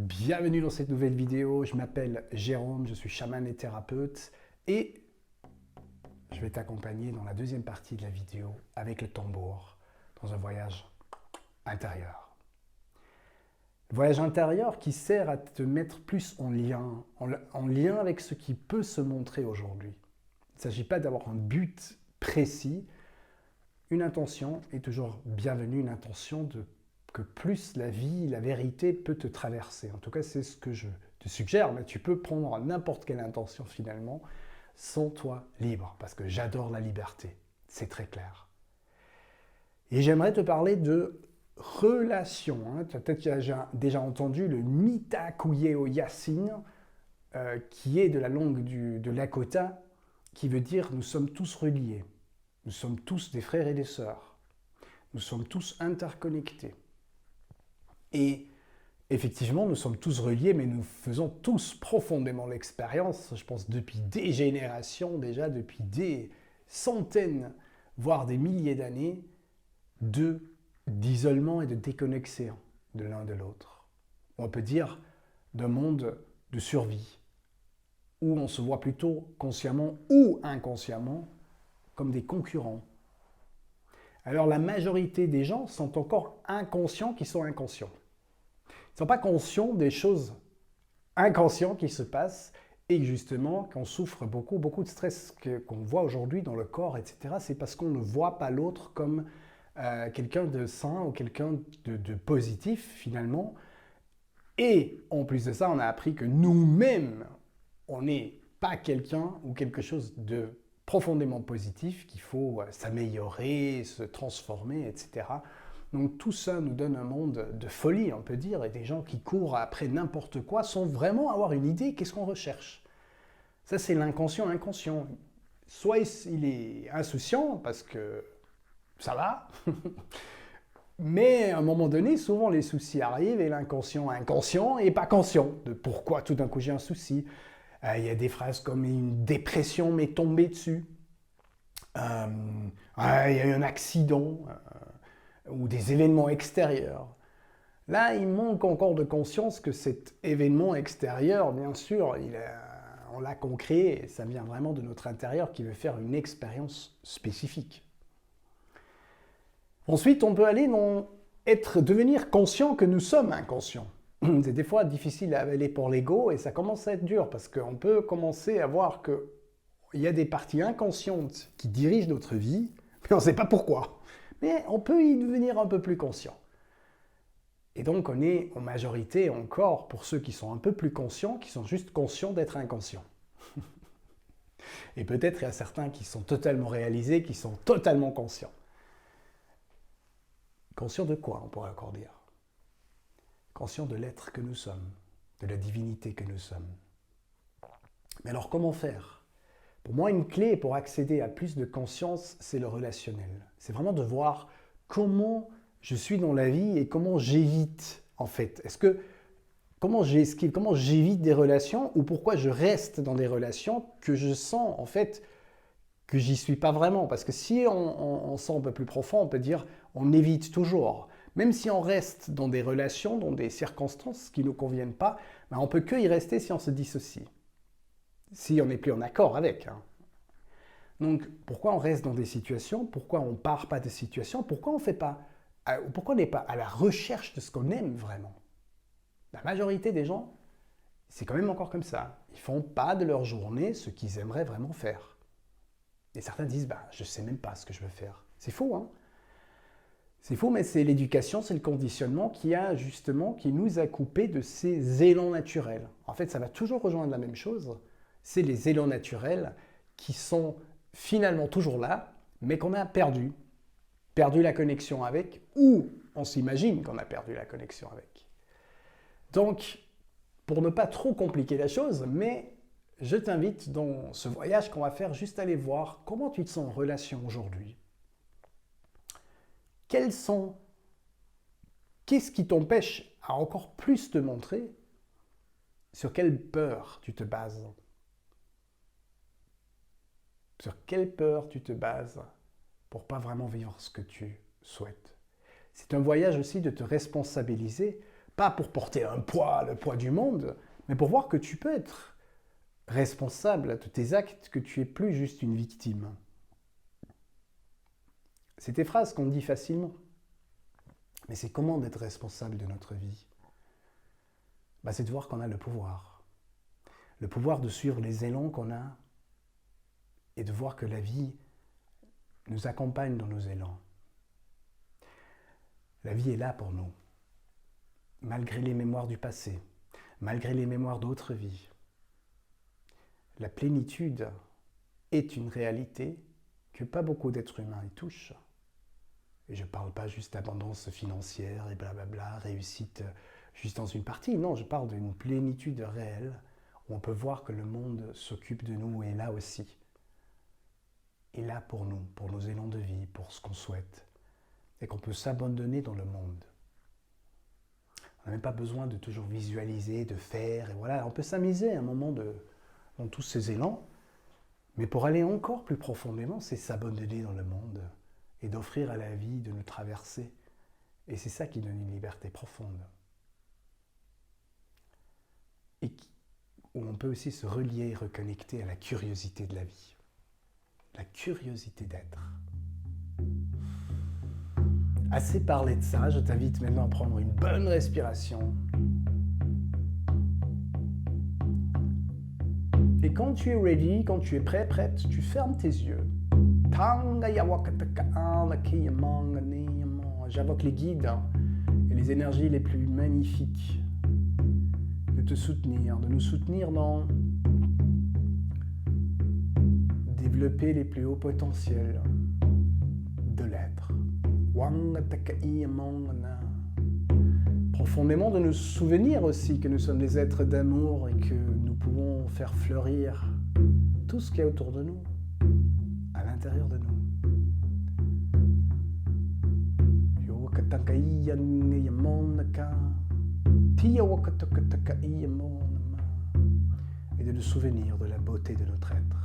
Bienvenue dans cette nouvelle vidéo. Je m'appelle Jérôme, je suis chaman et thérapeute et je vais t'accompagner dans la deuxième partie de la vidéo avec le tambour dans un voyage intérieur. Le voyage intérieur qui sert à te mettre plus en lien avec ce qui peut se montrer aujourd'hui. Il ne s'agit pas d'avoir un but précis. Une intention est toujours bienvenue, une intention que plus la vie, la vérité peut te traverser. En tout cas, c'est ce que je te suggère, mais tu peux prendre n'importe quelle intention finalement. Sens-toi libre, parce que j'adore la liberté. C'est très clair. Et j'aimerais te parler de relation. Tu as peut-être déjà entendu le Mitakuye Oyasin, qui est de la langue de Lakota, qui veut dire « nous sommes tous reliés ». Nous sommes tous des frères et des sœurs. Nous sommes tous interconnectés. Et effectivement, nous sommes tous reliés, mais nous faisons tous profondément l'expérience, je pense depuis des générations déjà, depuis des centaines, voire des milliers d'années, d'isolement et de déconnexion de l'un de l'autre. On peut dire d'un monde de survie, où on se voit plutôt consciemment ou inconsciemment comme des concurrents. Alors la majorité des gens sont encore inconscients qui sont inconscients. Ils ne sont pas conscients des choses inconscientes qui se passent et justement qu'on souffre beaucoup de stress qu'on voit aujourd'hui dans le corps, etc. C'est parce qu'on ne voit pas l'autre comme quelqu'un de sain ou quelqu'un de positif finalement. Et en plus de ça, on a appris que nous-mêmes, on n'est pas quelqu'un ou quelque chose de profondément positif, qu'il faut s'améliorer, se transformer, etc. Donc tout ça nous donne un monde de folie, on peut dire, et des gens qui courent après n'importe quoi sans vraiment avoir une idée, qu'est-ce qu'on recherche. Ça, c'est l'inconscient inconscient. Soit il est insouciant, parce que ça va, mais à un moment donné, souvent les soucis arrivent, et l'inconscient inconscient n'est pas conscient de pourquoi tout d'un coup j'ai un souci. Il y a des phrases comme « une dépression m'est tombée dessus ». Il y a eu un accident ou des événements extérieurs. Là, il manque encore de conscience que cet événement extérieur, bien sûr, on l'a concréé, et ça vient vraiment de notre intérieur qui veut faire une expérience spécifique. Ensuite, on peut aller devenir conscient que nous sommes inconscients. C'est des fois difficile à avaler pour l'ego et ça commence à être dur parce qu'on peut commencer à voir qu'il y a des parties inconscientes qui dirigent notre vie, mais on ne sait pas pourquoi. Mais on peut y devenir un peu plus conscient. Et donc on est en majorité encore, pour ceux qui sont un peu plus conscients, qui sont juste conscients d'être inconscients. Et peut-être il y a certains qui sont totalement réalisés, qui sont totalement conscients. Conscients de quoi, on pourrait encore dire ? Conscient de l'être que nous sommes, de la divinité que nous sommes. Mais alors comment faire ? Pour moi, une clé pour accéder à plus de conscience, c'est le relationnel. C'est vraiment de voir comment je suis dans la vie et comment j'évite, en fait. Comment j'esquive, comment j'évite des relations ou pourquoi je reste dans des relations que je sens, en fait, que j'y suis pas vraiment. Parce que si on sent un peu plus profond, on peut dire on évite toujours. Même si on reste dans des relations, dans des circonstances qui ne nous conviennent pas, on ne peut que y rester si on se dissocie. Si on n'est plus en accord avec. Donc, pourquoi on reste dans des situations ? Pourquoi on ne part pas de situations ? Pourquoi on n'est pas à la recherche de ce qu'on aime vraiment ? La majorité des gens, c'est quand même encore comme ça. Ils ne font pas de leur journée ce qu'ils aimeraient vraiment faire. Et certains disent, je ne sais même pas ce que je veux faire. C'est faux, hein ? C'est faux, mais c'est l'éducation, c'est le conditionnement qui nous a coupés de ces élans naturels. En fait, ça va toujours rejoindre la même chose. C'est les élans naturels qui sont finalement toujours là, mais qu'on a perdu. Perdu la connexion avec, ou on s'imagine qu'on a perdu la connexion avec. Donc, pour ne pas trop compliquer la chose, mais je t'invite dans ce voyage qu'on va faire juste aller voir comment tu te sens en relation aujourd'hui. Qu'est-ce qui t'empêche à encore plus te montrer? Sur quelle peur tu te bases? Sur quelle peur tu te bases pour pas vraiment vivre ce que tu souhaites? C'est un voyage aussi de te responsabiliser Pas pour porter un poids, le poids du monde, mais pour voir que tu peux être responsable de tes actes, que tu es plus juste une victime. C'est des phrases qu'on dit facilement. Mais c'est comment d'être responsable de notre vie? C'est de voir qu'on a le pouvoir. Le pouvoir de suivre les élans qu'on a et de voir que la vie nous accompagne dans nos élans. La vie est là pour nous, malgré les mémoires du passé, malgré les mémoires d'autres vies. La plénitude est une réalité que pas beaucoup d'êtres humains y touchent. Et je ne parle pas juste d'abondance financière et blablabla, réussite juste dans une partie. Non, je parle d'une plénitude réelle où on peut voir que le monde s'occupe de nous et est là aussi. Est là pour nous, pour nos élans de vie, pour ce qu'on souhaite. Et qu'on peut s'abandonner dans le monde. On n'a même pas besoin de toujours visualiser, de faire, et voilà. On peut s'amuser un moment dans tous ces élans. Mais pour aller encore plus profondément, c'est s'abandonner dans le monde et d'offrir à la vie de nous traverser. Et c'est ça qui donne une liberté profonde. Et où on peut aussi se relier, reconnecter à la curiosité de la vie. La curiosité d'être. Assez parlé de ça, je t'invite maintenant à prendre une bonne respiration. Et quand tu es ready, quand tu es prêt, prête, tu fermes tes yeux. J'invoque les guides et les énergies les plus magnifiques de te soutenir, de nous soutenir dans développer les plus hauts potentiels de l'être. Profondément de nous souvenir aussi que nous sommes des êtres d'amour et que nous pouvons faire fleurir tout ce qu'il y a autour de nous, à l'intérieur de nous. Et de nous souvenir de la beauté de notre être.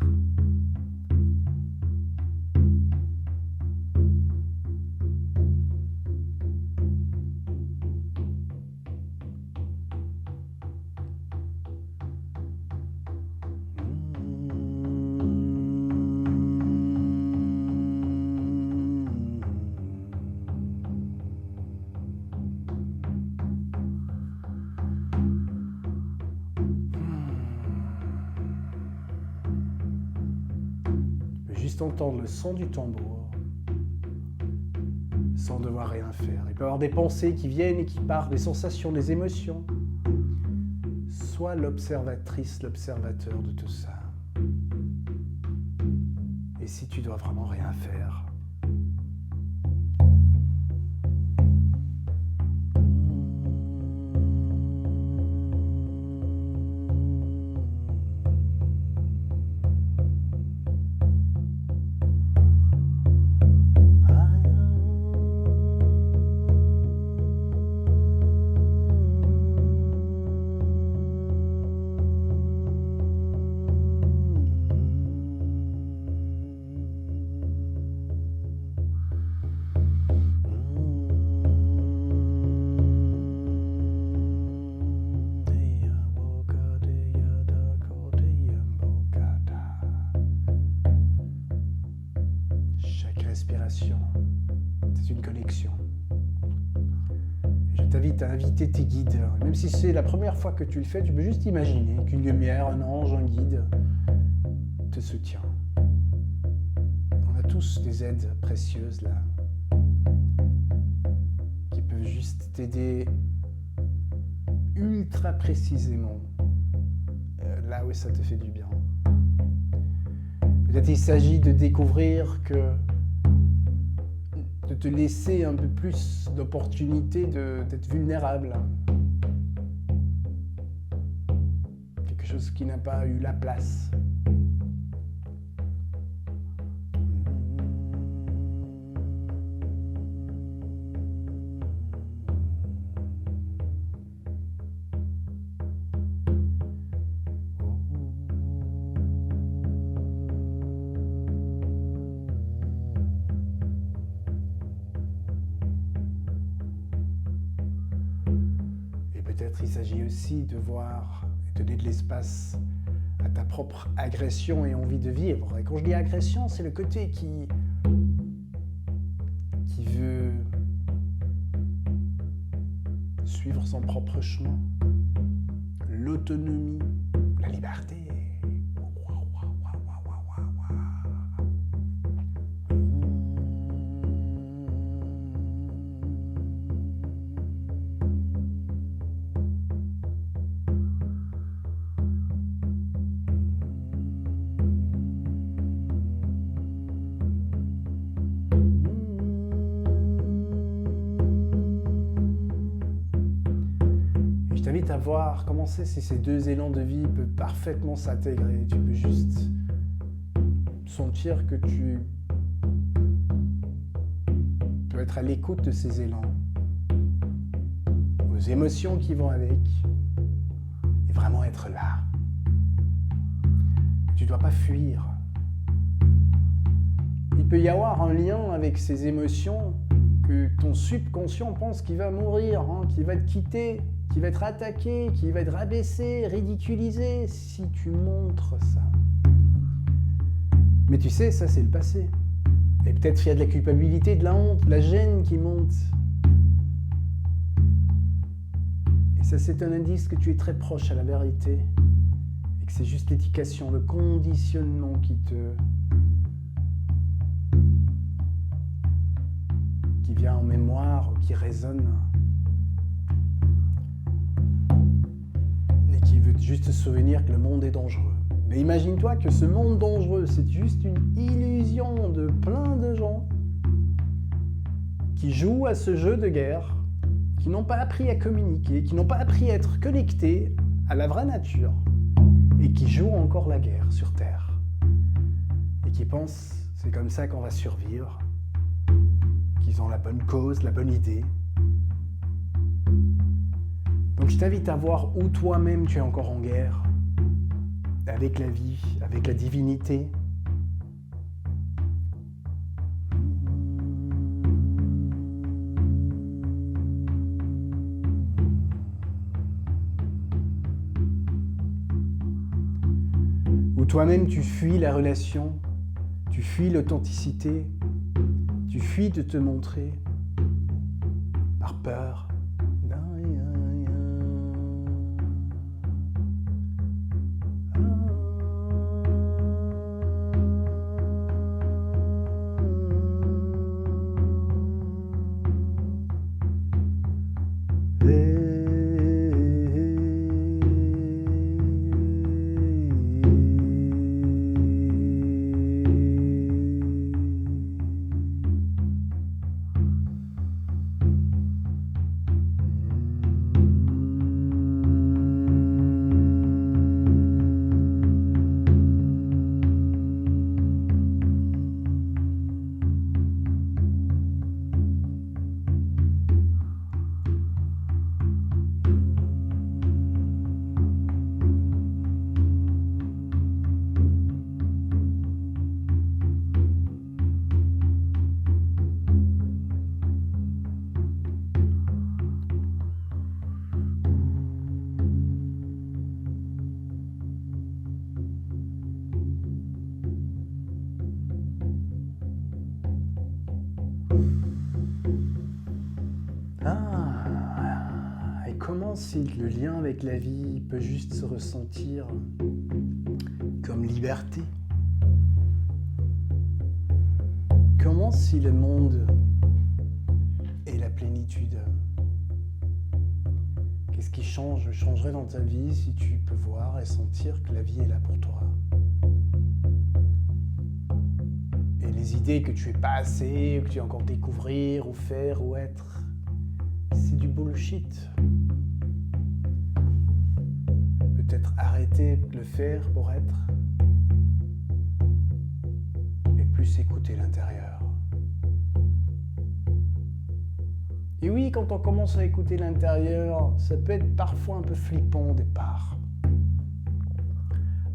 Juste entendre le son du tambour sans devoir rien faire. Il peut y avoir des pensées qui viennent et qui partent, des sensations, des émotions. Sois l'observatrice, l'observateur de tout ça. Et si tu dois vraiment rien faire, respiration, c'est une connexion. Je t'invite à inviter tes guides. Même si c'est la première fois que tu le fais, tu peux juste imaginer qu'une lumière, un ange, un guide te soutient. On a tous des aides précieuses là, qui peuvent juste t'aider ultra précisément là où ça te fait du bien. Peut-être il s'agit de découvrir de te laisser un peu plus d'opportunité d'être vulnérable. Quelque chose qui n'a pas eu la place. il s'agit aussi de voir et donner de l'espace à ta propre agression et envie de vivre. Et quand je dis agression, c'est le côté qui veut suivre son propre chemin, l'autonomie, la liberté. Je t'invite à voir comment c'est si ces deux élans de vie peuvent parfaitement s'intégrer. Tu peux juste sentir que tu peux être à l'écoute de ces élans, aux émotions qui vont avec, et vraiment être là. Tu ne dois pas fuir. Il peut y avoir un lien avec ces émotions que ton subconscient pense qu'il va mourir, qu'il va te quitter, qui va être attaqué, qui va être rabaissé, ridiculisé, si tu montres ça. Mais tu sais, ça c'est le passé. Et peut-être qu'il y a de la culpabilité, de la honte, de la gêne qui monte. Et ça c'est un indice que tu es très proche à la vérité. Et que c'est juste l'éducation, le conditionnement qui vient en mémoire, ou qui résonne. Juste te souvenir que le monde est dangereux. Mais imagine-toi que ce monde dangereux, c'est juste une illusion de plein de gens qui jouent à ce jeu de guerre, qui n'ont pas appris à communiquer, qui n'ont pas appris à être connectés à la vraie nature et qui jouent encore la guerre sur Terre. Et qui pensent c'est comme ça qu'on va survivre, qu'ils ont la bonne cause, la bonne idée. Donc je t'invite à voir où toi-même tu es encore en guerre, avec la vie, avec la divinité. Où toi-même tu fuis la relation, tu fuis l'authenticité, tu fuis de te montrer par peur. Comment si le lien avec la vie peut juste se ressentir comme liberté? Comment si le monde est la plénitude? Qu'est-ce qui changerait dans ta vie si tu peux voir et sentir que la vie est là pour toi? Et les idées que tu es pas assez, que tu dois encore découvrir ou faire ou être, c'est du bullshit. Peut-être arrêter de le faire pour être et plus écouter l'intérieur. Et oui, quand on commence à écouter l'intérieur, ça peut être parfois un peu flippant au départ.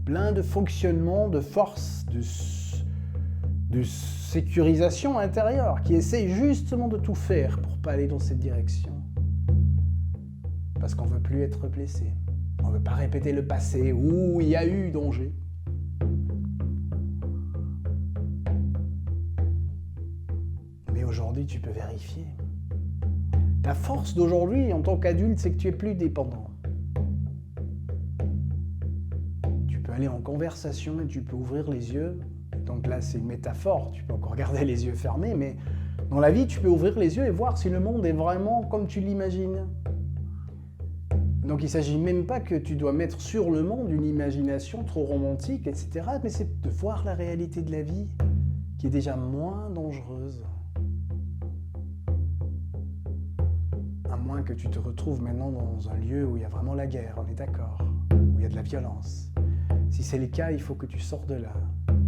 Plein de fonctionnements, de forces, de sécurisation intérieure qui essaye justement de tout faire pour pas aller dans cette direction. parce qu'on ne veut plus être blessé. On ne veut pas répéter le passé où il y a eu danger. Mais aujourd'hui, tu peux vérifier. Ta force d'aujourd'hui, en tant qu'adulte, c'est que tu es plus dépendant. Tu peux aller en conversation et tu peux ouvrir les yeux. Donc là, c'est une métaphore. Tu peux encore garder les yeux fermés, mais dans la vie, tu peux ouvrir les yeux et voir si le monde est vraiment comme tu l'imagines. Donc il ne s'agit même pas que tu dois mettre sur le monde une imagination trop romantique, etc. Mais c'est de voir la réalité de la vie qui est déjà moins dangereuse. À moins que tu te retrouves maintenant dans un lieu où il y a vraiment la guerre, on est d'accord, où il y a de la violence. Si c'est le cas, il faut que tu sors de là.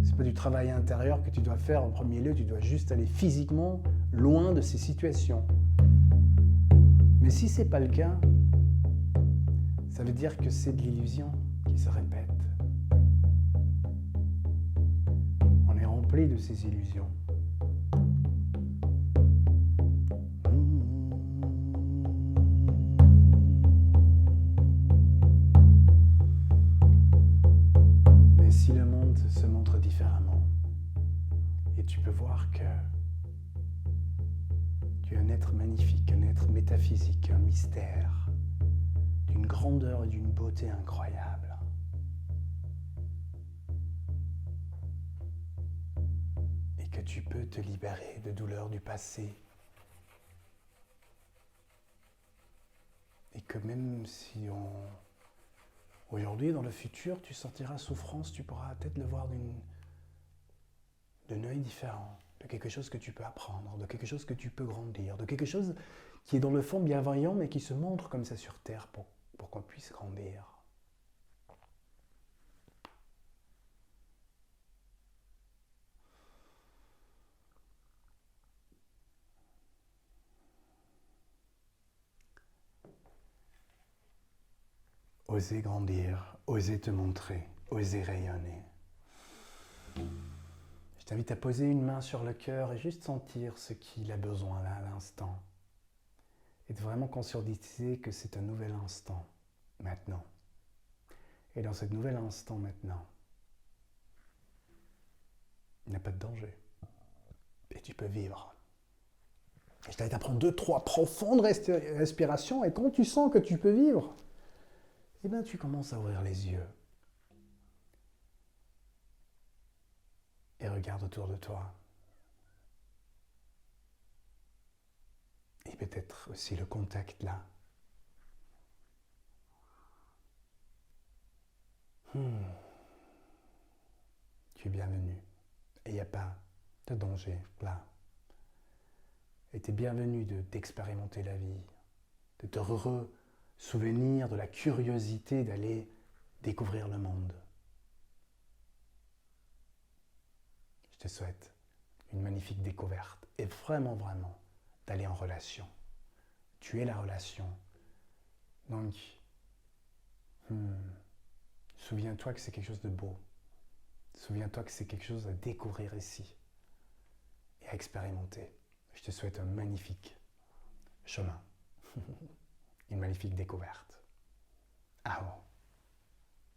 C'est pas du travail intérieur que tu dois faire en premier lieu, tu dois juste aller physiquement loin de ces situations. Mais si c'est pas le cas, ça veut dire que c'est de l'illusion qui se répète. On est rempli de ces illusions. Mais si le monde se montre différemment, et tu peux voir que tu es un être magnifique, un être métaphysique, un mystère, d'une grandeur et d'une beauté incroyable. Et que tu peux te libérer de douleurs du passé. Et que même si aujourd'hui, dans le futur, tu sentiras souffrance, tu pourras peut-être le voir d'un œil différent, de quelque chose que tu peux apprendre, de quelque chose que tu peux grandir, de quelque chose qui est dans le fond bienveillant, mais qui se montre comme ça sur Terre pour qu'on puisse grandir. Oser grandir, oser te montrer, oser rayonner. Je t'invite à poser une main sur le cœur et juste sentir ce qu'il a besoin là à l'instant. Et de vraiment conscientiser que c'est un nouvel instant, maintenant. Et dans ce nouvel instant maintenant, il n'y a pas de danger. Et tu peux vivre. Et je t'invite à prendre 2-3 profondes respirations et quand tu sens que tu peux vivre, eh bien tu commences à ouvrir les yeux. Et regarde autour de toi. Et peut-être aussi le contact là. Tu es bienvenu. Et il n'y a pas de danger là. Et tu es bienvenu d'expérimenter la vie, de te souvenir de la curiosité d'aller découvrir le monde. Je te souhaite une magnifique découverte et vraiment, vraiment d'aller en relation. Tu es la relation. Donc, souviens-toi que c'est quelque chose de beau. Souviens-toi que c'est quelque chose à découvrir ici et à expérimenter. Je te souhaite un magnifique chemin, une magnifique découverte. Ah bon.